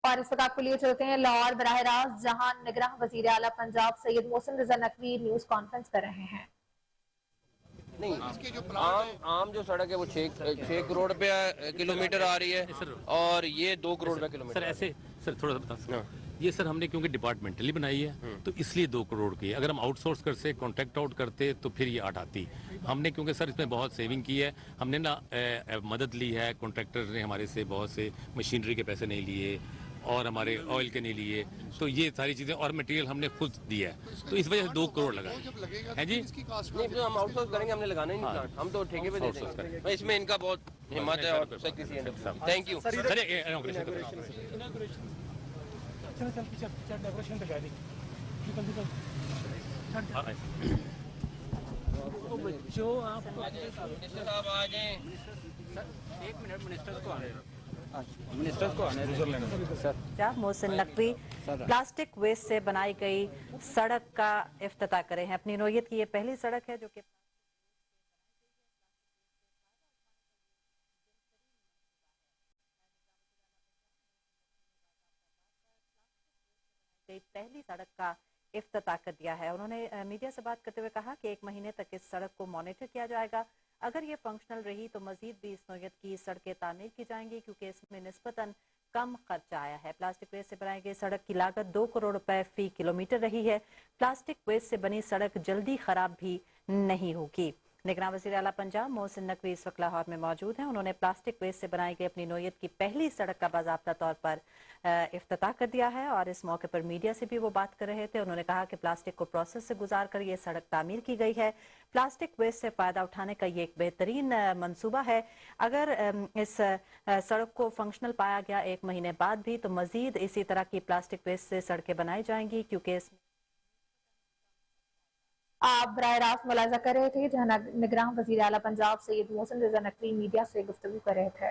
और इस वक्त आपको लिए चलते हैं लाहौर बराह रास्त, जहां निगरान वजीर आला पंजाब सैयद मोहसिन रजा नकवी न्यूज कॉन्फ्रेंस कर रहे हैं। नहीं, इसके जो आम जो सड़क है वो 6 करोड़ रुपया किलोमीटर आ रही है और ये 2 करोड़ रुपया किलोमीटर। सर ऐसे सर थोड़ा सा बता सकते ये सर हमने क्योंकि डिपार्टमेंटली बनाई है तो इसलिए 2 करोड़ की है। अगर हम आउटसोर्स करते कॉन्ट्रैक्ट आउट करते तो फिर ये 8 आती। हमने क्योंकि सर इसमें बहुत सेविंग की है, हमने ना मदद ली है, कॉन्ट्रैक्टर ने हमारे से बहुत से मशीनरी के पैसे नहीं लिए और हमारे ऑयल के नहीं लिए, तो ये सारी चीजें और मटेरियल हमने खुद दिया है, तो इस वजह से 2 करोड़ लगा है जी। नहीं तो हम आउटसोर्स करेंगे, हमने लगाना ही नहीं प्लांट, हम तो ठेके पे दे देंगे। इसमें इनका बहुत हिम्मत है और थैंक यू। जो आप मिनिस्टर साहब आ जाएं। एक मिनट मिनिस्टर को आने मोहसिन नकवी प्लास्टिक वेस्ट से बनाई गई सड़क का इफ्तिताह करे हैं। अपनी नौयत की ये पहली सड़क है जो कि पहली सड़क का इफ्तिताह कर दिया है। उन्होंने मीडिया से बात करते हुए कहा कि 1 महीने तक इस सड़क को मॉनिटर किया जाएगा। अगर ये फंक्शनल रही तो मजीद भी इस नौयत की सड़कें तामीर की जाएंगी, क्योंकि इसमें निस्बतन कम खर्चा आया है। प्लास्टिक वेस्ट से बनाई गई सड़क की लागत 2 करोड़ रुपए फी किलोमीटर रही है। प्लास्टिक वेस्ट से बनी सड़क जल्दी खराब भी नहीं होगी। निगरान वज़ीर आला पंजाब मोहसिन नकवी इस वक्त लाहौर में मौजूद हैं। उन्होंने प्लास्टिक वेस्ट से बनाई गई अपनी नौयत की पहली सड़क का बाज़ाब्ता तौर पर इफ्तिताह कर दिया है और इस मौके पर मीडिया से भी वो बात कर रहे थे। उन्होंने कहा कि प्लास्टिक को प्रोसेस से गुजार कर ये सड़क तामीर की गई है। प्लास्टिक वेस्ट से फायदा उठाने का ये एक बेहतरीन मंसूबा है। अगर इस सड़क को फंक्शनल पाया गया 1 महीने बाद भी, तो मजीद इसी तरह की प्लास्टिक वेस्ट से सड़कें बनाई जाएंगी, क्योंकि आप बराह रास्त मुलाजा कर रहे थे, जहां निगरान वजीर आला पंजाब सैयद मोहसिन रजा नकवी मीडिया से गुफ्तगू कर रहे थे।